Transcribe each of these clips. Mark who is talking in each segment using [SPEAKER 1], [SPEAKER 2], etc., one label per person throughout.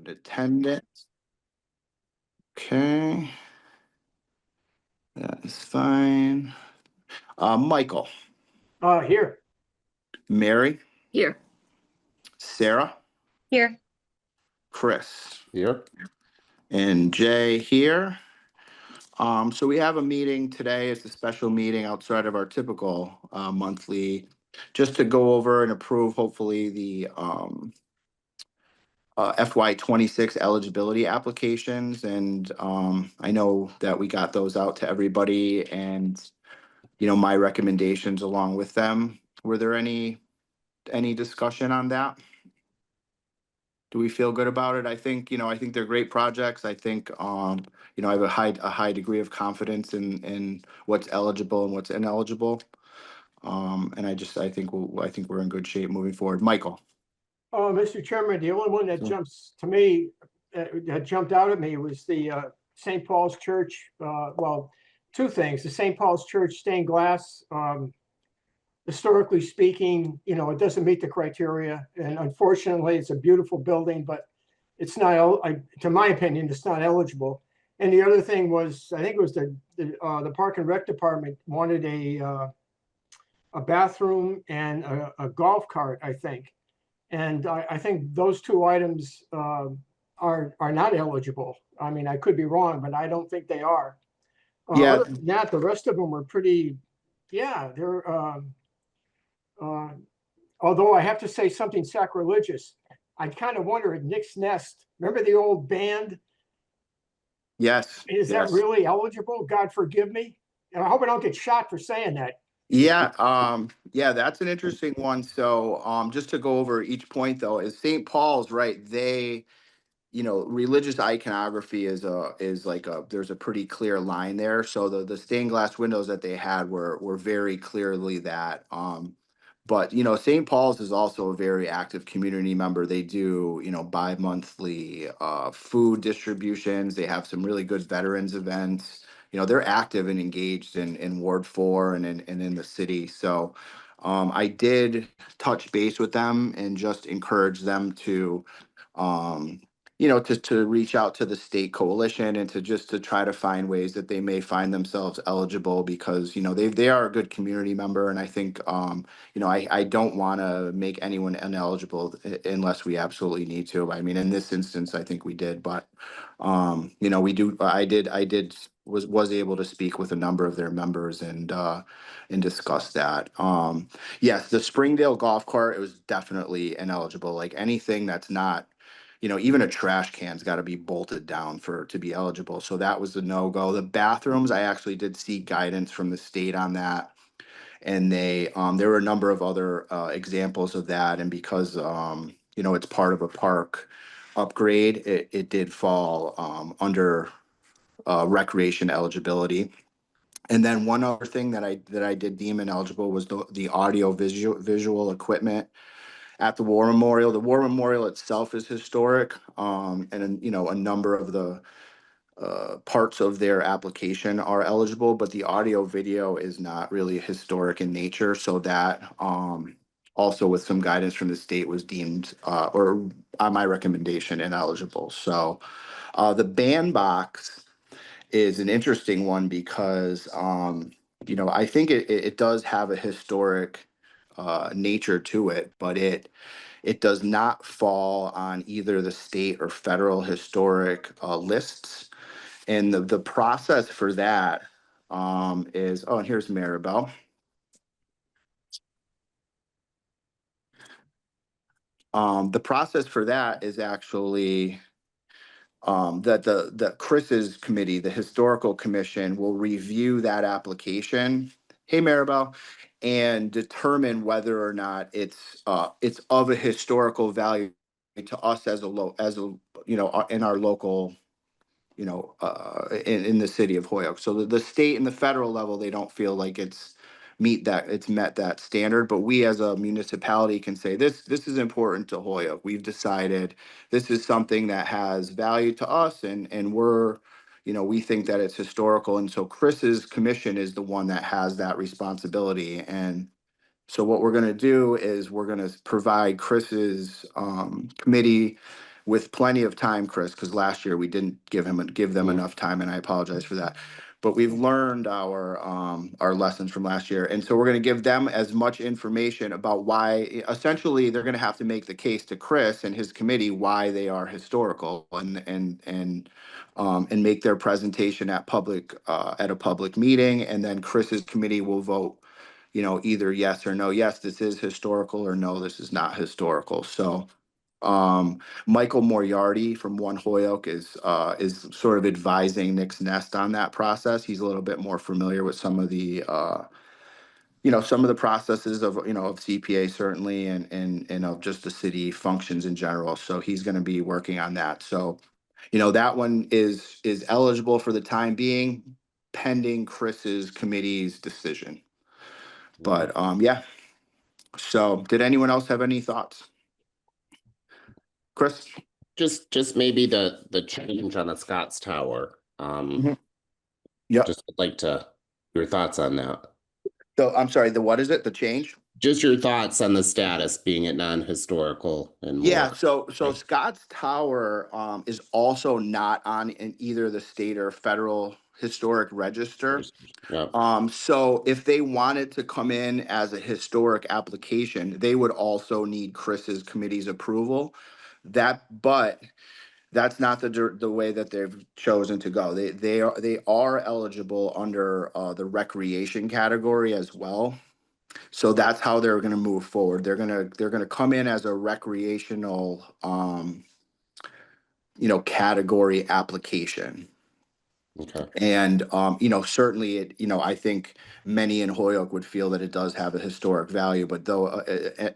[SPEAKER 1] in attendance. Okay, that is fine. Michael,
[SPEAKER 2] Here.
[SPEAKER 1] Mary,
[SPEAKER 3] Here.
[SPEAKER 1] Sarah,
[SPEAKER 3] Here.
[SPEAKER 1] Chris,
[SPEAKER 4] Here.
[SPEAKER 1] and Jay here. So we have a meeting today. It's a special meeting outside of our typical monthly, just to go over and approve, hopefully, the FY26 eligibility applications. And I know that we got those out to everybody, and my recommendations along with them. Were there any discussion on that? Do we feel good about it? I think they're great projects. I think I have a high degree of confidence in what's eligible and what's ineligible. And I think we're in good shape moving forward. Michael.
[SPEAKER 2] Mr. Chairman, the only one that
[SPEAKER 1] Sure.
[SPEAKER 2] jumps to me, that jumped out at me was the St. Paul's Church. Well, two things. The St. Paul's Church stained glass, historically speaking, it doesn't meet the criteria. And unfortunately, it's a beautiful building, but it's not, to my opinion, it's not eligible. And the other thing was, I think it was the Park and Rec Department wanted a bathroom and a golf cart, I think. And I think those two items are not eligible. I mean, I could be wrong, but I don't think they are.
[SPEAKER 1] Yeah.
[SPEAKER 2] Other than that, the rest of them were pretty, yeah, they're, although I have to say something sacrilegious. I kind of wonder at Nick's Nest, remember the old band?
[SPEAKER 1] Yes.
[SPEAKER 2] Is that really eligible? God forgive me. And I hope I don't get shot for saying that.
[SPEAKER 1] Yeah, that's an interesting one. So, just to go over each point though, is St. Paul's, right? They, religious iconography is there's a pretty clear line there. So the stained glass windows that they had were very clearly that. But St. Paul's is also a very active community member. They do, bi-monthly food distributions. They have some really good veterans events. They're active and engaged in Ward 4 and in the city. So I did touch base with them and just encourage them to to reach out to the state coalition and to try to find ways that they may find themselves eligible, because they are a good community member. And I think I don't want to make anyone ineligible unless we absolutely need to. I mean, in this instance, I think we did, but we do. I was able to speak with a number of their members and discuss that. Yes, the Springdale golf cart, it was definitely ineligible. Like anything that's not, even a trash can's got to be bolted down to be eligible. So that was a no-go. The bathrooms, I actually did seek guidance from the state on that. And there were a number of other examples of that. And because, it's part of a park upgrade, it did fall under recreation eligibility. And then one other thing that I did deem ineligible was the audio visual equipment at the War Memorial. The War Memorial itself is historic, and a number of the parts of their application are eligible, but the audio video is not really historic in nature. So that also, with some guidance from the state, was deemed or on my recommendation, ineligible. So the bandbox is an interesting one because I think it does have a historic nature to it, but it does not fall on either the state or federal historic lists. And the process for that is, oh, and here's Maribel. The process for that is actually that the Chris's committee, the historical commission, will review that application. Hey, Maribel, and determine whether or not it's of a historical value to us as in our local, in the city of Holyoke. So the state and the federal level, they don't feel like it's met that standard, but we as a municipality can say this is important to Holyoke. We've decided this is something that has value to us, and we're, we think that it's historical. And so Chris's commission is the one that has that responsibility. And so what we're going to do is we're going to provide Chris's committee with plenty of time, Chris, because last year we didn't give them
[SPEAKER 3] Mhm.
[SPEAKER 1] enough time, and I apologize for that. But we've learned our lessons from last year, and so we're going to give them as much information about why. Essentially, they're going to have to make the case to Chris and his committee why they are historical, and make their presentation at a public meeting, and then Chris's committee will vote, either yes or no. Yes, this is historical, or no, this is not historical. So Michael Moriarty from One Hoyoke is sort of advising Nick's Nest on that process. He's a little bit more familiar with some of the processes of CPA certainly, and of just the city functions in general. So he's going to be working on that. So, that one is eligible for the time being, pending Chris's committee's decision. But yeah. So did anyone else have any thoughts? Chris?
[SPEAKER 3] Just maybe the change on the Scotts Tower.
[SPEAKER 1] Mhm. Yep.
[SPEAKER 3] Just would like to your thoughts on that.
[SPEAKER 1] So I'm sorry, what is it? The change?
[SPEAKER 3] Just your thoughts on the status being it non-historical and
[SPEAKER 1] Yeah,
[SPEAKER 3] more.
[SPEAKER 1] so Scotts Tower is also not on in either the state or federal historic register.
[SPEAKER 3] Yeah.
[SPEAKER 1] So if they wanted to come in as a historic application, they would also need Chris's committee's approval. But that's not the way that they've chosen to go. They are eligible under the recreation category as well. So that's how they're going to move forward. They're going to come in as a recreational category application.
[SPEAKER 3] Okay.
[SPEAKER 1] And certainly I think many in Holyoke would feel that it does have a historic value, but though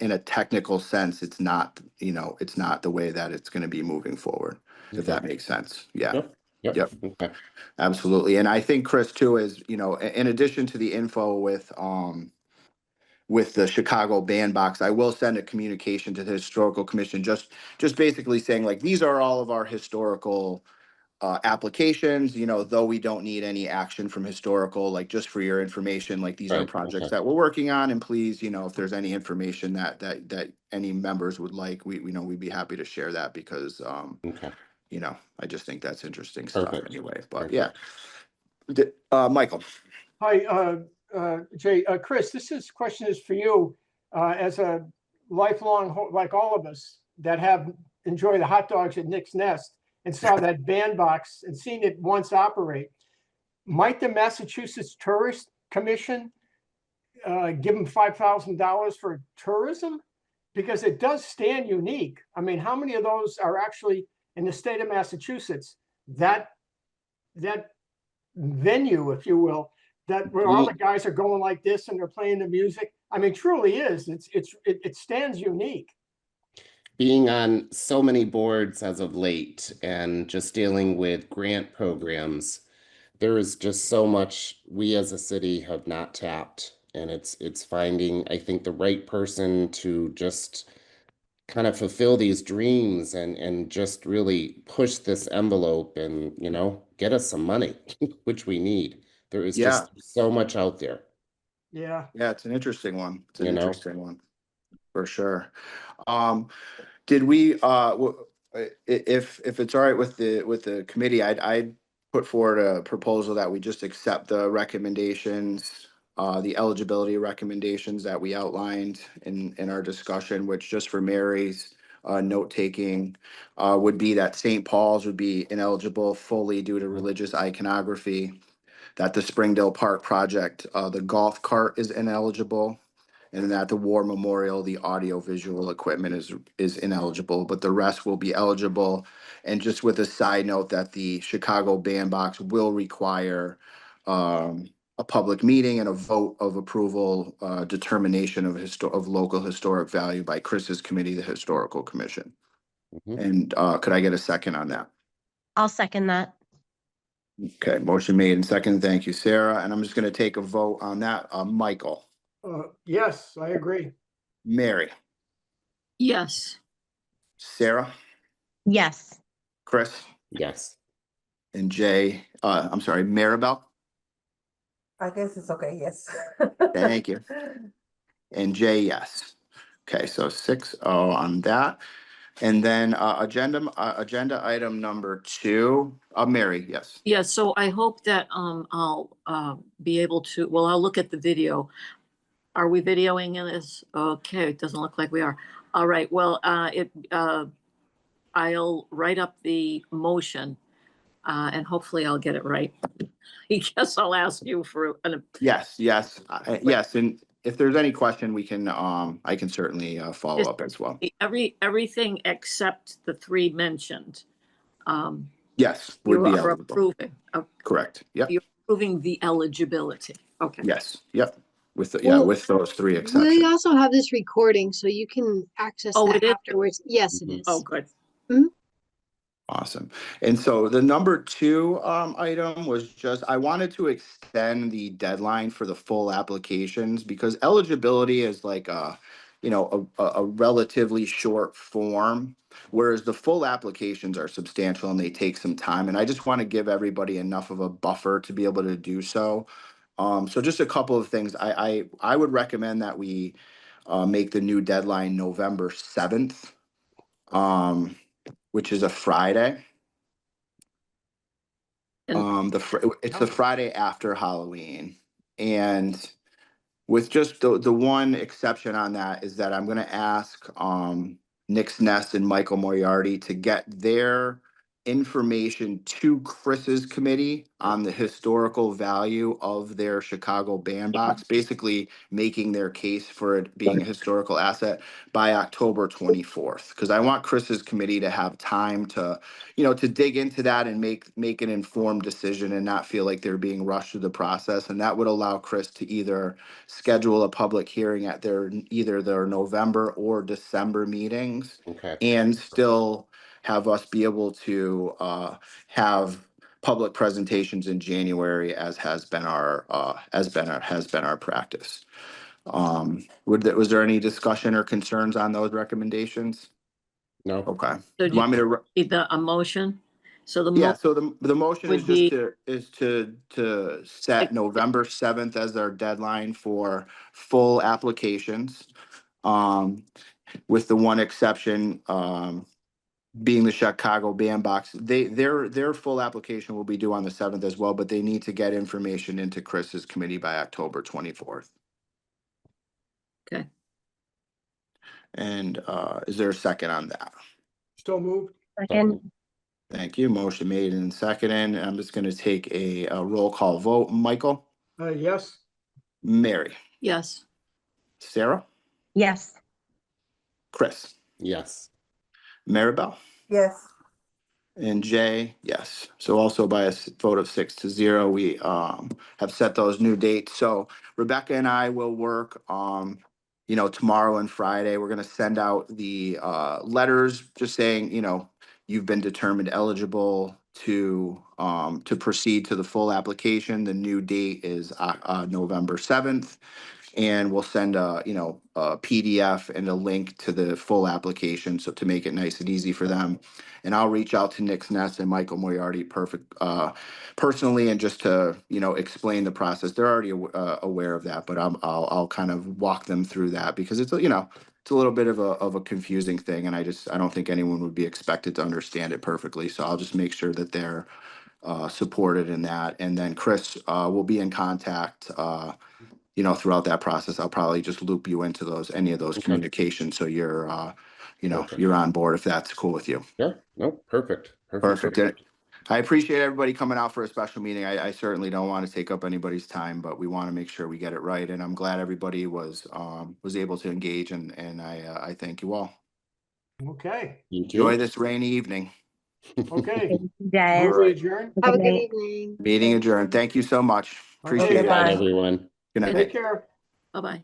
[SPEAKER 1] in a technical sense, it's not the way that it's going to be moving forward, if
[SPEAKER 3] Okay.
[SPEAKER 1] that makes sense. Yeah.
[SPEAKER 3] Yep. Yep.
[SPEAKER 1] Yep.
[SPEAKER 3] Okay.
[SPEAKER 1] Absolutely. And I think Chris too is, in addition to the info with the Chicago Bandbox, I will send a communication to the Historical Commission, just basically saying, like, these are all of our historical applications, though we don't need any action from historical, like, just for your information, like, these are
[SPEAKER 3] Right.
[SPEAKER 1] projects
[SPEAKER 3] Okay.
[SPEAKER 1] that we're working on, and please, if there's any information that any members would like, we'd be happy to share that, because
[SPEAKER 3] Okay.
[SPEAKER 1] I just think that's interesting stuff
[SPEAKER 3] Perfect.
[SPEAKER 1] anyway. But yeah.
[SPEAKER 3] Perfect.
[SPEAKER 1] Michael.
[SPEAKER 2] Hi, Jay, Chris, question is for you, as a lifelong, like all of us that have enjoyed the hot dogs at Nick's Nest and saw that bandbox and seen it once operate. Might the Massachusetts Tourist Commission give them $5,000 for tourism? Because it does stand unique. I mean, how many of those are actually in the state of Massachusetts? That venue, if you will, that where all the guys are going like this and they're playing the music. I mean, truly is. It stands unique.
[SPEAKER 3] Being on so many boards as of late and just dealing with grant programs, there is just so much we as a city have not tapped. And it's finding, I think, the right person to just kind of fulfill these dreams and just really push this envelope and, get us some money, which we need. There is
[SPEAKER 1] Yeah.
[SPEAKER 3] just so much out there,
[SPEAKER 2] Yeah.
[SPEAKER 1] Yeah, it's an interesting one. It's an
[SPEAKER 3] you know?
[SPEAKER 1] interesting one, for sure. Did we, if it's all right with the committee, I'd put forward a proposal that we just accept the recommendations, the eligibility recommendations that we outlined in our discussion, which, just for Mary's note taking, would be that St. Paul's would be ineligible fully due to religious iconography, that the Springdale Park project, the golf cart, is ineligible, and that the War Memorial, the audio-visual equipment, is ineligible, but the rest will be eligible. And just with a side note, that the Chicago Bandbox will require a public meeting and a vote of approval, determination of local historic value by Chris's committee, the Historical Commission.
[SPEAKER 3] Mhm.
[SPEAKER 1] And could I get a second on that?
[SPEAKER 4] I'll second that.
[SPEAKER 1] Okay, motion made and second. Thank you, Sarah. And I'm just going to take a vote on that. Michael,
[SPEAKER 2] Yes, I agree.
[SPEAKER 1] Mary,
[SPEAKER 4] Yes.
[SPEAKER 1] Sarah,
[SPEAKER 4] Yes.
[SPEAKER 1] Chris,
[SPEAKER 3] Yes.
[SPEAKER 1] and Jay. I'm sorry, Maribel.
[SPEAKER 5] I guess it's okay, yes.
[SPEAKER 1] Thank you. And Jay, yes. Okay, so 6-0 on that. And then agenda item number 2, Mary, yes.
[SPEAKER 6] Yeah, so I hope that I'll be able to, well, I'll look at the video. Are we videoing in this? Okay, it doesn't look like we are. All right, well, I'll write up the motion and hopefully I'll get it right. I guess I'll ask you for
[SPEAKER 1] Yes, yes, and if there's any question, we can, I can certainly follow up as well.
[SPEAKER 6] everything except the 3 mentioned.
[SPEAKER 1] Yes, would
[SPEAKER 6] You
[SPEAKER 1] be
[SPEAKER 6] are
[SPEAKER 1] eligible.
[SPEAKER 6] approving,
[SPEAKER 1] Correct. Yep.
[SPEAKER 6] you're approving the eligibility. Okay.
[SPEAKER 1] Yes. Yep. With
[SPEAKER 7] Well,
[SPEAKER 1] with those 3
[SPEAKER 7] We
[SPEAKER 1] exceptions.
[SPEAKER 7] also have this recording, so you can access
[SPEAKER 6] Oh,
[SPEAKER 7] that
[SPEAKER 6] it is?
[SPEAKER 7] afterwards. Yes, it
[SPEAKER 3] Mhm.
[SPEAKER 7] is.
[SPEAKER 6] Oh, good.
[SPEAKER 1] Awesome. And so the number 2 item was just, I wanted to extend the deadline for the full applications because eligibility is like a relatively short form, whereas the full applications are substantial and they take some time. And I just want to give everybody enough of a buffer to be able to do so. So just a couple of things. I would recommend that we make the new deadline November 7th. Which is a Friday.
[SPEAKER 6] And
[SPEAKER 1] It's the Friday after Halloween, and with just the one exception on that is that I'm going to ask Nick's Nest and Michael Moriarty to get their information to Chris's committee on the historical value of their Chicago bandbox, basically making their case for it being a historical asset by October 24th. Because I want Chris's committee to have time to, to dig into that and make an informed decision and not feel like they're being rushed through the process. And that would allow Chris to either schedule a public hearing at either their November or December meetings
[SPEAKER 3] Okay.
[SPEAKER 1] and still have us be able to have public presentations in January as has been our practice. Was there any discussion or concerns on those recommendations?
[SPEAKER 3] No.
[SPEAKER 1] Okay.
[SPEAKER 6] so
[SPEAKER 1] You want me to?
[SPEAKER 6] need a motion? So the
[SPEAKER 1] Yeah, so the motion is
[SPEAKER 6] would be-
[SPEAKER 1] just to set November 7th as our deadline for full applications. With the one exception, being the Chicago bandbox, their full application will be due on the 7th as well, but they need to get information into Chris's committee by October 24th.
[SPEAKER 6] Okay.
[SPEAKER 1] And is there a second on that?
[SPEAKER 2] So moved.
[SPEAKER 4] Second.
[SPEAKER 1] Thank you. Motion made and seconded. And I'm just going to take a roll call vote. Michael?
[SPEAKER 2] Yes.
[SPEAKER 1] Mary?
[SPEAKER 6] Yes.
[SPEAKER 1] Sarah?
[SPEAKER 4] Yes.
[SPEAKER 1] Chris?
[SPEAKER 3] Yes.
[SPEAKER 1] Maribel?
[SPEAKER 5] Yes.
[SPEAKER 1] And Jay, yes. So also by a vote of 6-0, we have set those new dates. So Rebecca and I will work tomorrow and Friday. We're going to send out the letters just saying, you've been determined eligible to proceed to the full application. The new date is November 7th. And we'll send a PDF and a link to the full application, so to make it nice and easy for them. And I'll reach out to Nick's Nest and Michael Moriarty personally, and just to explain the process. They're already aware of that, but I'll kind of walk them through that because it's it's a little bit of a confusing thing, and I don't think anyone would be expected to understand it perfectly. So I'll just make sure that they're supported in that, and then Chris will be in contact. Throughout that process. I'll probably just loop you into any of those
[SPEAKER 3] Okay.
[SPEAKER 1] communications, so you're
[SPEAKER 3] Perfect.
[SPEAKER 1] you're on board if that's cool with you.
[SPEAKER 3] Yeah. No. Perfect.
[SPEAKER 1] Perfect. I appreciate everybody coming out for a special meeting. I certainly don't want to take up anybody's time, but we want to make sure we get it right. And I'm glad everybody was able to engage, and I thank you all.
[SPEAKER 2] Okay.
[SPEAKER 3] You too.
[SPEAKER 1] Enjoy this rainy evening.
[SPEAKER 2] Okay.
[SPEAKER 4] Thank you, guys.
[SPEAKER 2] Move we adjourn.
[SPEAKER 7] Have a
[SPEAKER 4] Good
[SPEAKER 7] good
[SPEAKER 4] night.
[SPEAKER 7] evening.
[SPEAKER 1] Meeting adjourned. Thank you so much. Appreciate
[SPEAKER 2] Okay,
[SPEAKER 1] it.
[SPEAKER 3] Good night,
[SPEAKER 4] Bye.
[SPEAKER 3] everyone.
[SPEAKER 1] Good night.
[SPEAKER 2] Take care.
[SPEAKER 6] Bye-bye.